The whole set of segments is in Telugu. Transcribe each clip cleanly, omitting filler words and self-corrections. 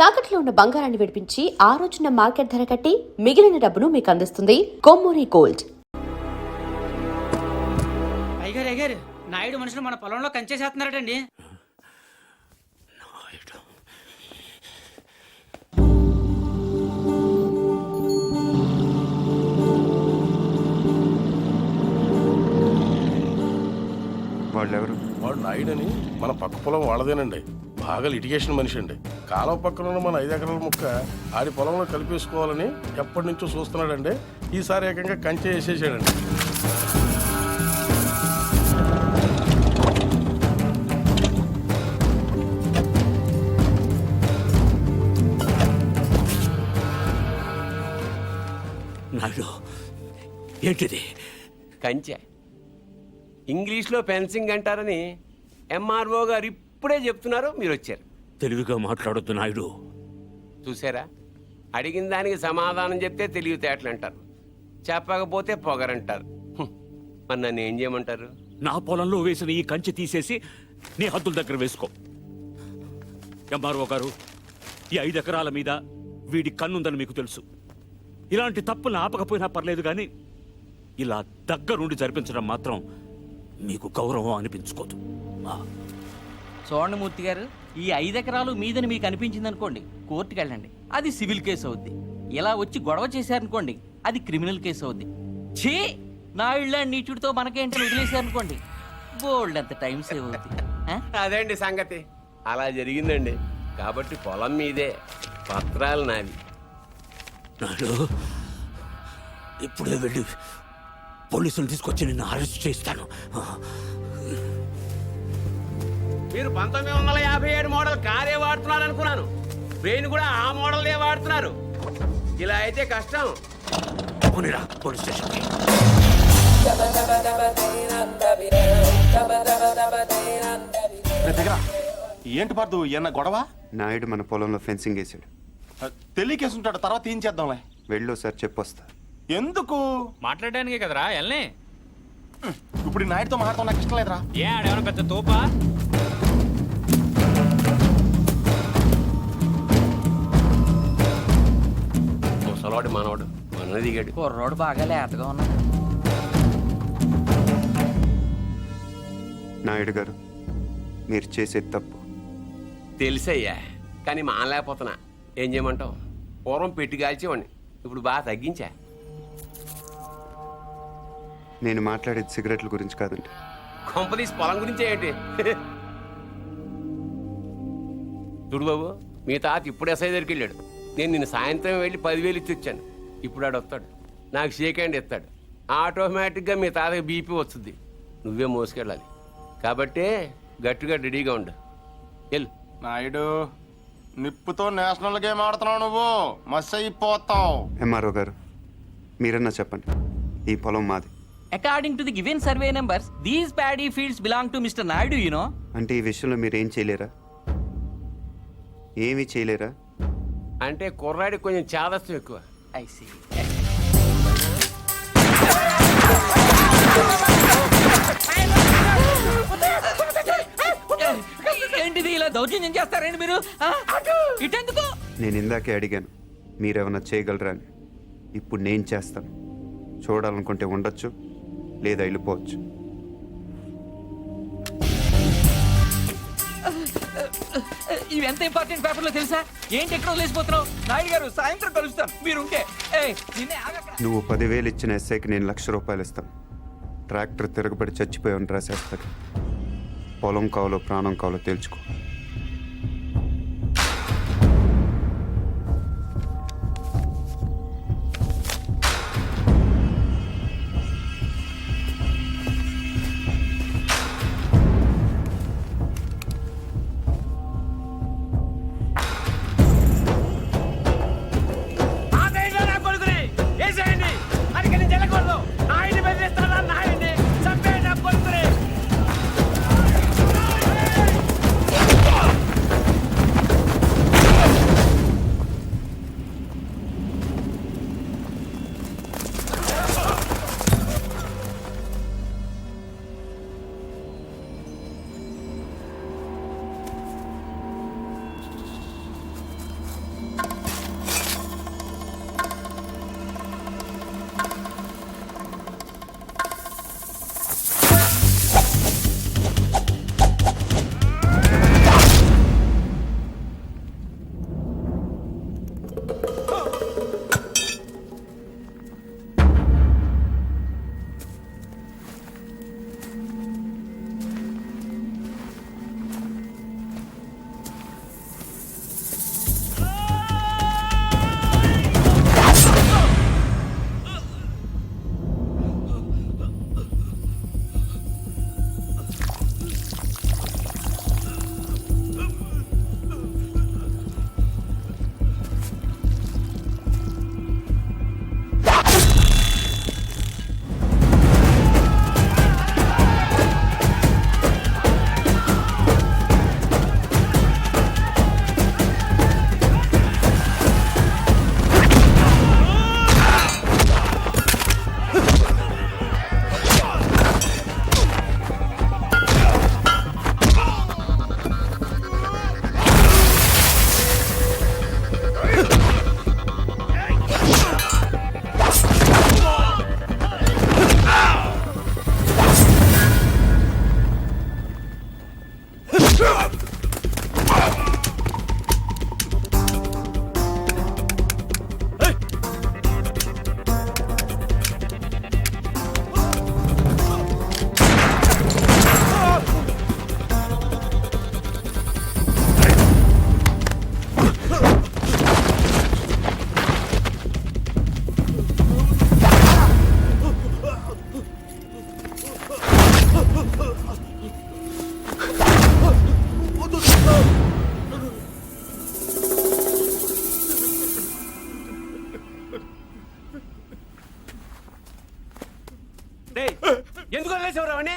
తాకట్లో ఉన్న బంగారాన్ని విడిపించి ఆ రోజున మార్కెట్ ధర కట్టి మిగిలిన డబ్బును మీకు అందిస్తుంది కొమ్మూరి గోల్డ్. అయ్యగారు నాయుడు మనుషులు మన పొలంలో కంచేసేస్తున్నారటండి. వాళ్ళెవరు? వాడు నాయుడని మన పక్క పొలం వాళ్ళదేనండి. బాగా లిటిగేషన్ మనిషి అండి. కాలువ పక్కన ఉన్న మన 5 ఎకరాల ముక్క ఆడి పొలంలో కలిపేసుకోవాలని ఎప్పటి నుంచో చూస్తున్నాడండి. ఈసారి ఏకంగా కంచె వేసేసాడండి. నాయుడు, ఏంటిది? కంచె ఇంగ్లీష్లో ఫెన్సింగ్ అంటారని ఎంఆర్ఓ గారు ఇప్పుడే చెప్తున్నారు, మీరు వచ్చారు. తెలివిగా మాట్లాడొద్దు నాయుడు. చూసారా, అడిగిన దానికి సమాధానం చెప్తే తెలివితేటలు అంటారు, చెప్పకపోతే పొగరంటారు. మరి నన్ను ఏం చేయమంటారు? నా పొలంలో వేసిన ఈ కంచె తీసేసి నీ హద్దుల దగ్గర వేసుకో. ఎంఆర్ఓ గారు, ఈ 5 ఎకరాల మీద వీడి కన్నుందని మీకు తెలుసు. ఇలాంటి తప్పులు ఆపకపోయినా పర్లేదు, కానీ ఇలా దగ్గరుండి జరిపించడం మాత్రం మీకు గౌరవం అనిపించుకోదు. చూడండి మూర్తి గారు, ఈ 5 ఎకరాలు మీదని మీకు అనిపించింది అనుకోండి, కోర్టుకు వెళ్ళండి, అది సివిల్ కేసు అవుద్ది. ఇలా వచ్చి గొడవ చేశారనుకోండి, అది క్రిమినల్ కేసు అవుద్ది. ఛీ, నా ఇళ్ళ నీచుడితో మనకేంటని వదిలేశారనుకోండి, బోల్డ్ అంత టైం సేవ్ అవుద్ది. అదేంటి సంగతి, అలా జరిగిందండి. కాబట్టి పొలం మీదే, పత్రాలు నావి. నాడు ఇప్పుడే వెళ్ళి పోలీసులు తీసుకొచ్చి నిన్ను అరెస్ట్ చేస్తాను. మీరు 1957 మోడల్ కారే వాడుతున్నారు అనుకున్నాను. బ్రెయిన్ కూడా ఆ మోడల్దే వాడుతున్నారు. ఇలా అయితే కష్టం. పోనీరా పోలీస్ స్టేషన్కి. ఏంటి పర్దు, ఏమన్నా గొడవ? నాయుడు మన పొలంలో ఫెన్సింగ్ వేసాడు. తెలియకేసుంటాడు, తర్వాత ఏం చేద్దాంలే. వెళ్ళు సార్, చెప్పొస్తా. ఎందుకు? మాట్లాడడానికి కదరా ఎల్ని. ఇప్పుడు ఈ నాయుడుతో మాట్లాడటం నాకు ఇష్టం లేదురా. ఏ ఆడేమన్నా పెద్ద తోపా? ముసలాడు మనవాడు మన దిగాడు. కుర్రోడు బాగా లేతగా ఉన్నాడు. నాయుడు గారు, మీరు చేసేది తప్పు. తెలుసయ్యా, కానీ మానలేకపోతున్నా. ఏం చేయమంటావు? పూర్వం పెట్టి కాల్చేవాడిని, ఇప్పుడు బాగా తగ్గించా. నేను మాట్లాడేది సిగరెట్ల గురించి కాదండి. కొంపదీసి పొలం గురించే ఏంటి? చూడు బాబు, మీ తాత ఇప్పుడు ఎస్ఐ దగ్గరికి వెళ్ళాడు. నేను నిన్న సాయంత్రం వెళ్ళి 10,000 ఇచ్చి వచ్చాను. ఇప్పుడు ఆడు వస్తాడు, నాకు షేక్ హ్యాండ్ ఇస్తాడు. ఆటోమేటిక్గా మీ తాతకి బీపీ వస్తుంది. నువ్వే మోసుకెళ్ళాలి. కాబట్టే గట్టిగా రెడీగా ఉండు. వెళ్ళు. నాయుడు, నిప్పుతో నేషనల్ గేమ్ ఆడుతున్నావు నువ్వు, మస్ అయిపోతావు. ఎంఆర్ఓ గారు, మీరన్నా చెప్పండి, ఈ పొలం మాది. According to the given survey numbers, these paddy fields belong to Mr. Naidu, you know. అంటే ఈ విషయంలో మీరు ఏం చేయలేరా? ఏమీ చేయలేరా? అంటే కుర్రాడికి కొంచెం చాదస్తం ఎక్కువ. I see. ఏంటిది, ఇలా దౌర్జన్యం చేస్తారండి మీరు? ఇటెందుకు? నేను ఇందాకే అడిగాను మీరేమన్నా చేయగలరా అని. ఇప్పుడు నేను చేస్తాను. చూడాలనుకుంటే ఉండొచ్చు, లేదా వెళ్ళిపోవచ్చు. ఇవి ఎంత ఇంపార్టెంట్ పేపర్లో తెలుసా? ఏంటి ఎక్కడ వదిలేసిపోతున్నావు? నాయుడు గారు, సాయంత్రం కలుస్తాను, మీరుంటే. నువ్వు 10,000 ఇచ్చిన ఎస్ఐకి నేను ₹1,00,000 ఇస్తాను. ట్రాక్టర్ తిరగబడి చచ్చిపోయామని రాసేస్తాడు. పొలం కావాలో ప్రాణం కావాలో తేల్చుకో. ఎందుకు వదిలేసేవరా వాడిని?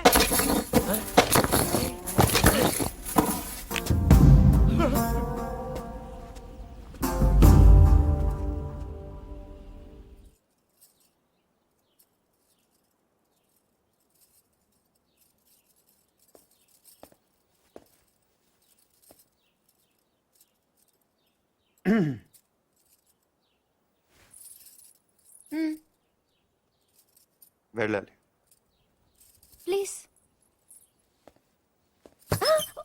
వెళ్ళాలి. ప్లీజ్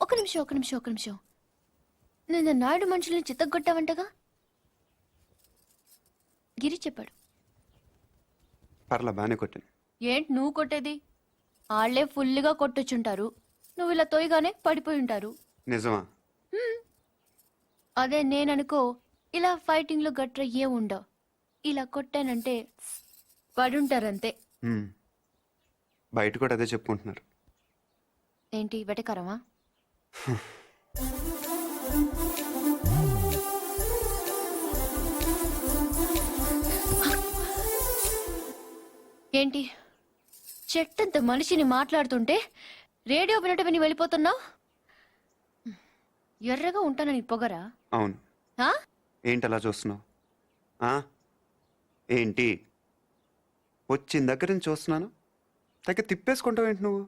ఒక నిమిషం నేను నాయుడు మనుషుల్ని చిత్తగొట్టావంటగా గిరి చెప్పాడు. పర్లా బాగానే కొట్టాను. ఏంటి నువ్వు కొట్టేది? వాళ్ళే ఫుల్గా కొట్టొచ్చుంటారు, నువ్వు ఇలా తోయగానే పడిపోయి ఉంటారు. నిజమా? అదే నేననుకో ఇలా ఫైటింగ్లో గట్ర ఏ ఉండవు, ఇలా కొట్టానంటే పడుంటారంతే. హ్మ్. బయట కూడా అదే చెప్పుకుంటున్నారు. ఏంటి వెటకారమా? ఏంటి చెట్టంత మనిషిని మాట్లాడుతుంటే రేడియో వినట విని వెళ్ళిపోతున్నావు? ఎర్రగా ఉంటానని పొగరా? అవును. ఆ? ఏంటి అలా చూస్తున్నావు? ఏంటి వచ్చిన దగ్గర నుంచి చూస్తున్నాను, తగ్గ తిప్పేసుకుంటావు ఏంటి నువ్వు?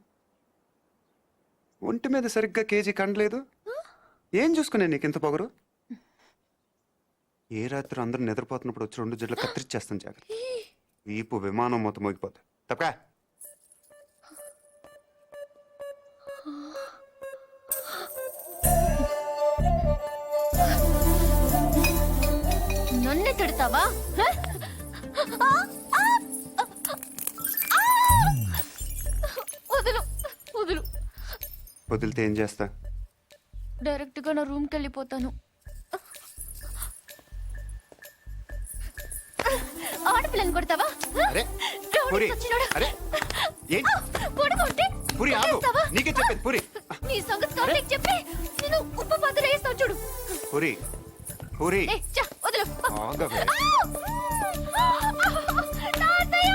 ఒంటి మీద సరిగ్గా కేజీ కండలేదు. ఏం చూసుకునే నీకు ఇంత పొగరు? ఏ రాత్రి అందరూ నిద్రపోతున్నప్పుడు వచ్చి 2 జడ్లు కత్తిరిచ్చేస్తాను, జాగ్రత్త. వీపు విమానం మొత్తం మోగిపోతా. తప్పకా నన్నే తిడతావా? వదులు వదులు. వదిలితే ఏం చేస్తా? డైరెక్ట్ గా నా రూమ్కి వెళ్ళిపోతాను. ఆడపిల్లని కొడతావా? అరే, రౌడీ పూరి, సచ్చినోడా. అరే, ఏంటి? కొడుకుంటే పూరి, ఆగు. కొట్టేస్తావా? నీకే చెప్పేది పూరి. నీ సంగతి కార్తీక్ చెప్పి నేను ఉప్పు పాత్ర వేస్తాను చూడు. పూరి, పూరి, ఏ, చా, వదులు. ఆగవే. తాతయ్య,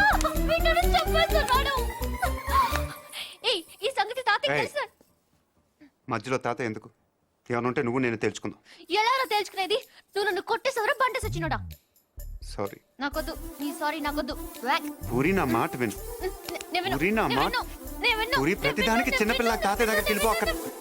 వీడిని చంపేస్తున్నాడు. ఏయ్, ఈ సంగతి తాతయ్య ఏయ్. తెలుసా? మధ్యలో తాత ఎందుకు? ఏమైనా ఉంటే నువ్వు నేను తెలుసుకుందాం. ఎలా తేల్చుకునేది? నువ్వు నన్ను కొట్టేసవరా బండ సచ్చినోడా? సారీ నాకొద్దు, నీ సారీ నాకొద్దు. వ్యాక్. పూరి, నా మాట విను. నేను విన్ను, పూరి, నా నేను మాట. విన్ను, నేను విన్ను, పూరి, నేను ప్రతిదానికి విన్ను, చిన్నపిల్ల నేను తాతయ్య దగ్గరికి విన్ను, వెళ్ళిపో అక్కడ. నేను Vinnu.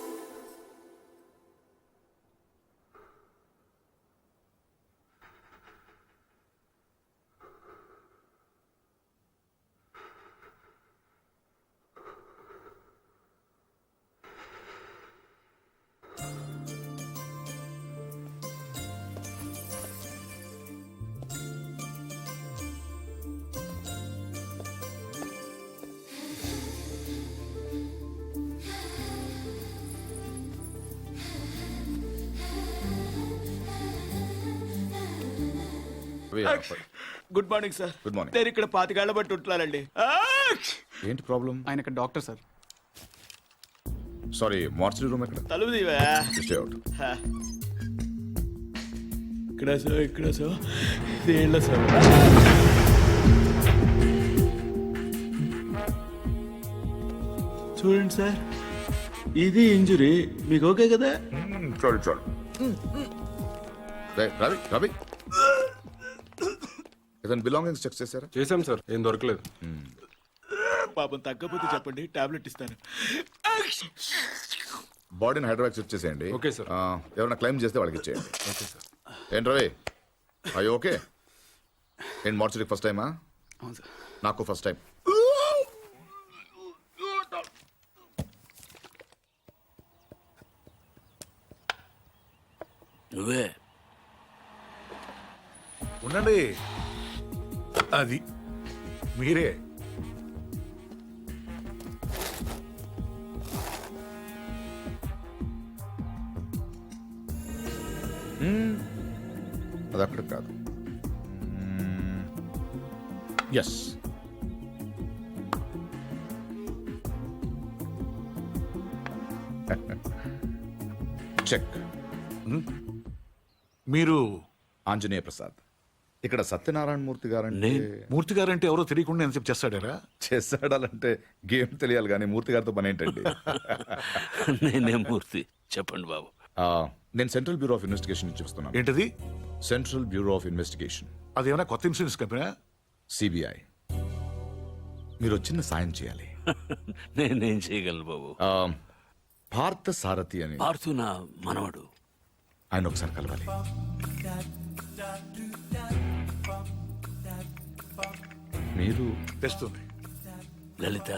Good morning sir. Good morning. నేను ఇక్కడ 25 ఏళ్ల బట్టి ఉంటున్నానండి. ఏంటి ప్రాబ్లం? ఆయన ఇక్కడ doctor sir. Sorry, mortuary room ఎక్కడ? తలుపు తీవా. Stay out. ఇక్కడ సార్ దేళ్ళ సార్. చూడండి సార్, ఇది ఇంజురీ. మీకు ఓకే కదా? చాలు చాలు. రవి రవి, ఇతను బిలాంగింగ్స్ చెక్ చేశారా? చేశాం సార్, ఏం దొరకలేదు. పాపం తగ్గపోతే చెప్పండి, టాబ్లెట్ ఇస్తాను. బాడీని హైదరాబాద్ చెక్ చేసేయండి. Okay sir. ఎవరైనా క్లైమ్ చేస్తే వాళ్ళకి ఇచ్చేయండి. Okay sir. ఏంటి రవి, అయ్యో ఓకే. ఏంటి మార్చరీ ఫస్ట్ టైమా? అవును సార్. నాకు ఫస్ట్ టైం. నువ్వే ఉండండి, అది మీరే. అది అక్కడ కాదు. Yes, check. మీరు ఆంజనేయ ప్రసాద్. ఇక్కడ సత్యనారాయణ మూర్తి గారంటే మూర్తి గారంటే ఎవరో తెలియకుండా ఎంతసేపు చేస్తాడారా? చేస్తాడాలంటే గేమ్ తెలియాలి కానీ మూర్తి గారితో పని ఏంటండి? నేనే మూర్తి, చెప్పండి బాబు. నేను సెంట్రల్ బ్యూరో ఆఫ్ ఇన్వెస్టిగేషన్ నుంచి వస్తున్నాను. ఏంటది? సెంట్రల్ బ్యూరో ఆఫ్ ఇన్వెస్టిగేషన్, అదేమైనా కొత్త ఇన్సూరెన్స్ కంపెనీ? సిబిఐ. మీరు చిన్న సాయం చేయాలి. నేనేం చేయగలను బాబు? పార్థ సారథి అని పార్థు నా మనవడు. ఆయన ఒకసారి కలవాలి. మీరు తెస్తుంది. లలిత,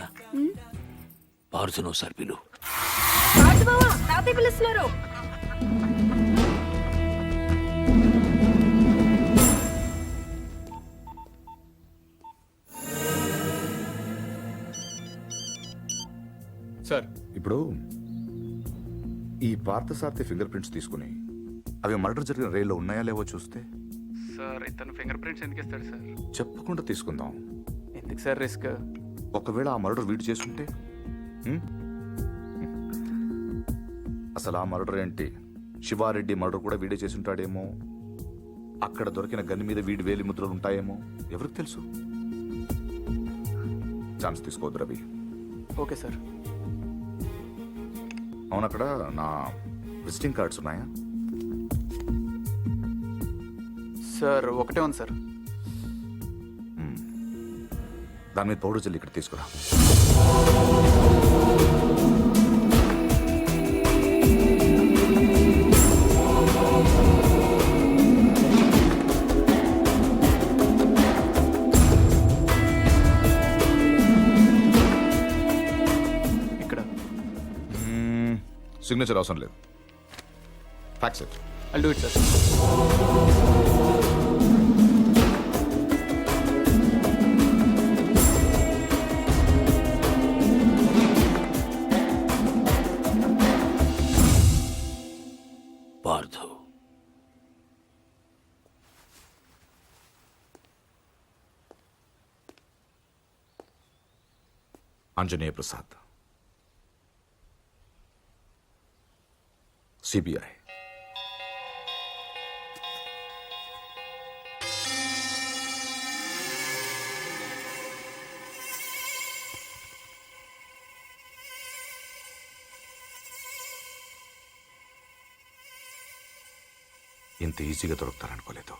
పార్థును ఒకసారి పిలు. పిలుస్తున్నారు. సార్, ఇప్పుడు ఈ పార్థసారథి ఫింగర్ ప్రింట్స్ తీసుకుని అవి మర్డర్ జరిగిన రైల్లో ఉన్నాయా లేవో చూస్తే. సార్ ఇతను ఫింగర్ ప్రింట్స్ ఎందుకు ఇస్తాడు సార్? చెప్పకుండా తీసుకుందాం. ఎందుకు సార్ రిస్క్? ఒకవేళ ఆ మర్డర్ వీడు చేస్తుంటే అసలు ఆ మర్డర్ ఏంటి, శివారెడ్డి మర్డర్ కూడా వీడే చేసుంటాడేమో. అక్కడ దొరికిన గన్ మీద వీడి వేలి ముద్రలు ఉంటాయేమో, ఎవరికి తెలుసు. ఛాన్స్ తీసుకోవద్దు రవి. Okay sir. అవును, అక్కడ నా విజిటింగ్ కార్డ్స్ ఉన్నాయా? సార్ ఒకటే ఉంది సార్. దాని మీద పౌడర్ జల్లి ఇక్కడ తీసుకురా. ఇక్కడ సిగ్నేచర్ అవసరం లేదు. Fax it. I'll do it, sir. Parthu, Anjaneya Prasad, CBI. ఇంత ఈజీగా దొరుకుతారనుకోలేదు.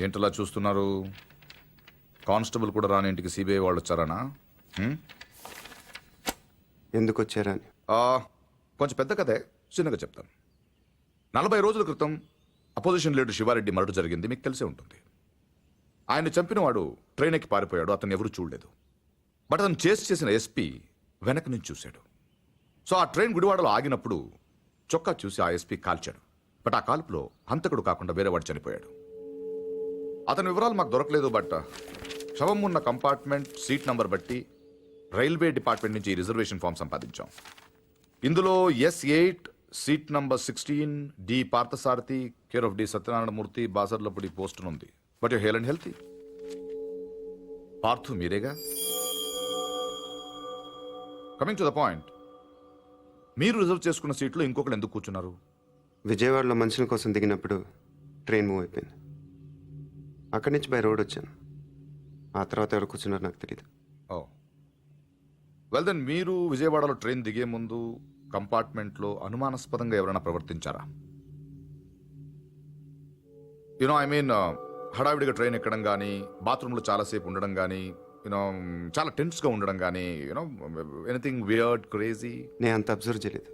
ఏంటలా చూస్తున్నారు? కానిస్టేబుల్ కూడా రాని ఇంటికి సిబిఐ వాళ్ళు వచ్చారనా? ఎందుకు వచ్చారని? కొంచెం పెద్ద కథే, చిన్నగా చెప్తాను. 40 రోజుల క్రితం అపోజిషన్ లీడర్ శివారెడ్డి మర్డర్ జరిగింది, మీకు తెలిసే ఉంటుంది. ఆయన చంపిన వాడు ట్రైన్ ఎక్కి పారిపోయాడు, అతను ఎవరు చూడలేదు. బట్ అతను చేసిన ఎస్పీ వెనక నుంచి చూశాడు. సో ఆ ట్రైన్ గుడివాడలో ఆగినప్పుడు చొక్కా చూసి ఆ ఎస్పీ కాల్చాడు. బట్ ఆ కాల్పులో హంతకుడు కాకుండా వేరే వాడు చనిపోయాడు. అతని వివరాలు మాకు దొరకలేదు. బట్ శవం ఉన్న కంపార్ట్మెంట్ సీట్ నంబర్ బట్టి రైల్వే డిపార్ట్మెంట్ నుంచి రిజర్వేషన్ ఫామ్ సంపాదించాం. ఇందులో S8 seat number 16 D Parthasarathi care of D Satyanarayanamurthy Basarlapudi post ఉంది. But you hale and healthy. Parthu మీరేగా? కమింగ్ టు ద పాయింట్, మీరు రిజర్వ్ చేసుకున్న సీట్లో ఇంకొకరు ఎందుకు కూర్చున్నారు? విజయవాడలో మనుషుల కోసం దిగినప్పుడు ట్రైన్ మూవ్ అయిపోయింది. అక్కడి నుంచి బై రోడ్ వచ్చాను. ఆ తర్వాత ఎవరు కూర్చున్నారు నాకు తెలియదు. ఓ వెల్ దెన్, మీరు విజయవాడలో ట్రైన్ దిగే ముందు కంపార్ట్మెంట్లో అనుమానాస్పదంగా ఎవరైనా ప్రవర్తించారా? యూనో ఐ మీన్ హడావిడిగా ట్రైన్ ఎక్కడం కానీ, బాత్రూంలో చాలాసేపు ఉండడం కానీ, యూనో చాలా టెన్స్గా ఉండడం కానీ, యూనో ఎనీథింగ్ వియర్డ్ క్రేజీ? నేను అంత అబ్జర్వ్ చేయలేదు.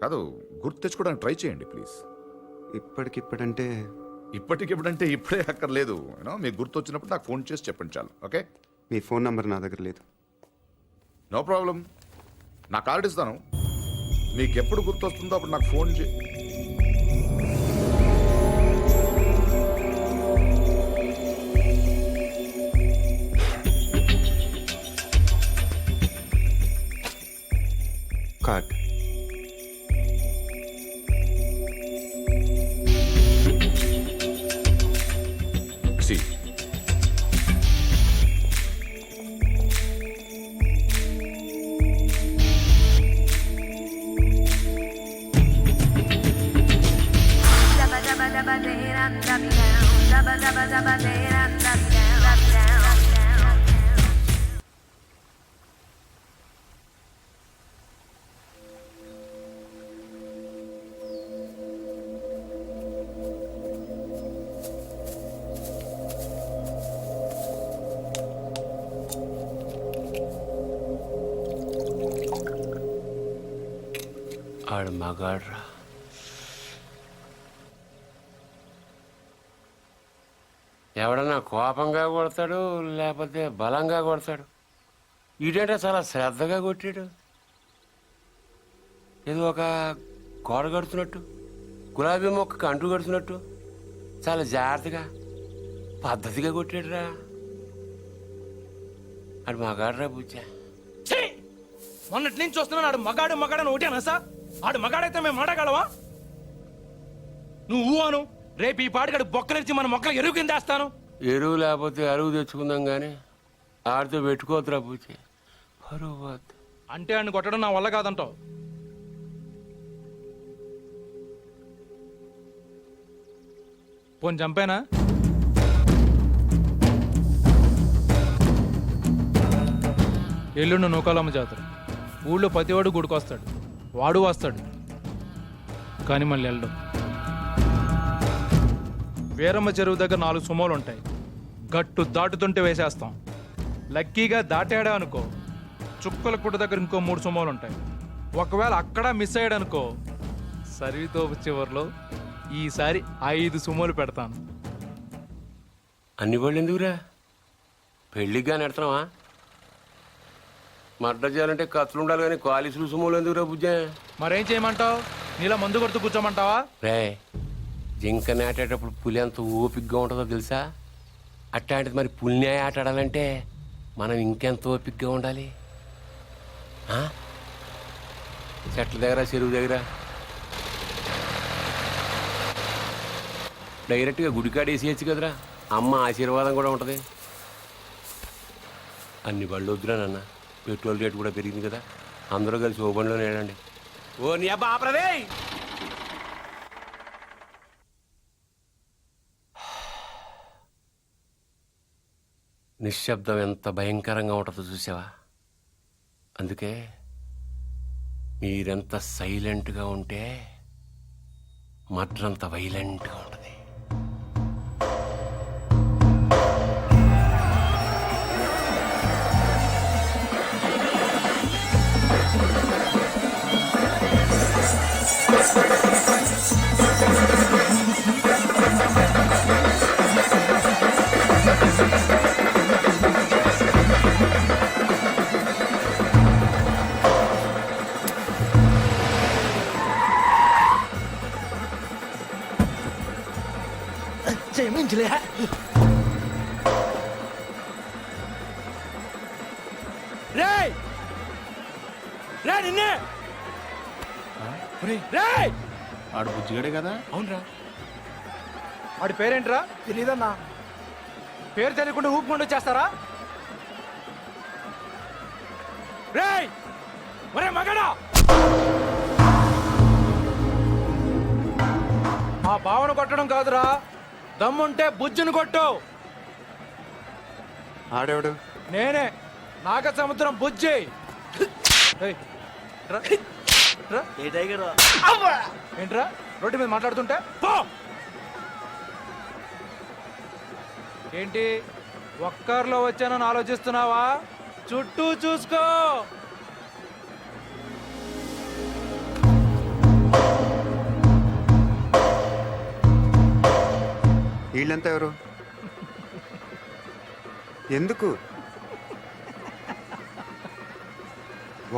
కాదు, గుర్తు తెచ్చుకోవడానికి ట్రై చేయండి ప్లీజ్. ఇప్పటికిప్పుడంటే ఇప్పుడే అక్కర్లేదు. యూనో మీకు గుర్తు వచ్చినప్పుడు నాకు ఫోన్ చేసి చెప్పండి చాలు. ఓకే? మీ ఫోన్ నంబర్ నా దగ్గర లేదు. No problem. నా కార్డు ఇస్తాను. నీకు ఎప్పుడు గుర్తొస్తుందో అప్పుడు నాకు ఫోన్ చేయి. కార్డ్. సి ఆడు మగాడ్రా. ఎవడన్నా కోపంగా కొడతాడు లేకపోతే బలంగా కొడతాడు. ఈడేంటే చాలా శ్రద్ధగా కొట్టాడు. ఏదో ఒక గోడ కడుతున్నట్టు, గులాబీ మొక్కకు అంటు కడుతున్నట్టు చాలా జాగ్రత్తగా పద్ధతిగా కొట్టాడురా. ఆడు మగాడ్రా బుజ్జా. మొన్నటి నుంచి చూస్తున్నాను ఆడు మగాడు మగాడని ఒకటేనా సార్? ఆడు మగాడైతే మేము మాటగలవా? నువ్వు అను, రేపు ఈ పాటికాడు బొక్కలిచ్చి మన మొక్కలు ఎరువు కింద వేస్తాను. ఎరువు లేకపోతే అరువు తెచ్చుకుందాం కానీ ఆడితో పెట్టుకోవద్దురా బుజ్జి, పరువు పోద్ది. అంటే ఆడిని కొట్టడం నా వల్ల కాదంటావు? పోని చంపేనా? ఎల్లుండి నూకాలమ్మ జాతర. ఊళ్ళో ప్రతివాడు గుడికొస్తాడు, వాడు వస్తాడు, కానీ మళ్ళీ వెళ్ళడం. వీరమ్మ చెరువు దగ్గర 4 సుమోలు ఉంటాయి. గట్టు దాటుతుంటే వేసేస్తాం. లక్కీగా దాటాడా అనుకో, చుక్కల కుట్ట దగ్గర ఇంకో 3 సుమోలు ఉంటాయి. ఒకవేళ అక్కడ మిస్ అయ్యాడనుకో, సరితో చివరిలో ఈసారి 5 సుమోలు పెడతాను. అన్ని వాళ్ళు ఎందుకురా? పెళ్ళిగా నెడతావా? మర్డర్ చేయాలంటే కత్తులు ఉండాలి కానీ కాలిసులు సుమోలు ఎందుకురా బుజ్జా? మరేం చేయమంటావు? నీలా మందు కొడుతూ కూర్చోమంటావా? రే, జింక నాటేటప్పుడు పులి ఎంత ఓపికగా ఉంటుందో తెలుసా? అట్లాంటిది మరి పులిని ఆట ఆడాలంటే మనం ఇంకెంత ఓపికగా ఉండాలి. చెట్ల దగ్గర, చెరువు దగ్గర డైరెక్ట్గా గుడికాడ వేసేయచ్చు కదరా. అమ్మ ఆశీర్వాదం కూడా ఉంటుంది. అన్ని బళ్ళు వద్దురా నాన్న, పెట్రోల్ రేటు కూడా పెరిగింది కదా. అందరూ కలిసి ఓ బండిలోనే వెళ్ళండి. ఓ నీ అబ్బా ఆపరదే. నిశ్శబ్దం ఎంత భయంకరంగా ఉంటుందో చూసావా? అందుకే మీరెంత సైలెంట్గా ఉంటే మర్డర్ అంత వైలెంట్గా ఉంటుంది. ఆడు బుజ్జిగాడే కదా? అవునరా. ఆడి పేరేంట్రా? తెలీదన్నా. పేరు తెలియకుండా ఊపుకుంటూ చేస్తారా? రేయ్, ఒరే మగడా, ఆ బావను కొట్టడం కాదురా, దమ్ముంటే బుజ్జును కొట్టు. ఆడేవాడు? నేనే, నాగ సముద్రం బుజ్జి. ఏయ్, రా. రా. ఏంట్రా రోడ్డు మీద మాట్లాడుతుంటే? పో. ఏంటి ఒక్కర్లో వచ్చానని ఆలోచిస్తున్నావా? చుట్టూ చూసుకో. వీళ్ళంతా ఎవరు? ఎందుకు?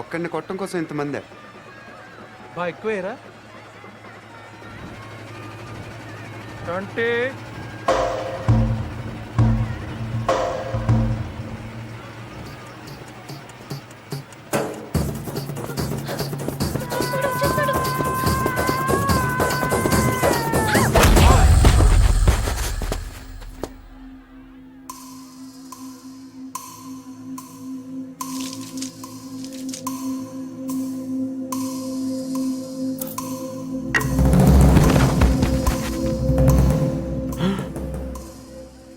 ఒక్కడిని కొట్టడం కోసం ఇంతమందే. బా ఎక్కువేరా 20.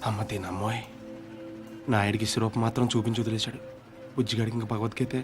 అమ్మ తినమ్మోయ్, నాయుడికి సిరప్ మాత్రం చూపించి వదిలేశాడు. బుజ్జిగాడికి ఇంకా భగవద్గీతే.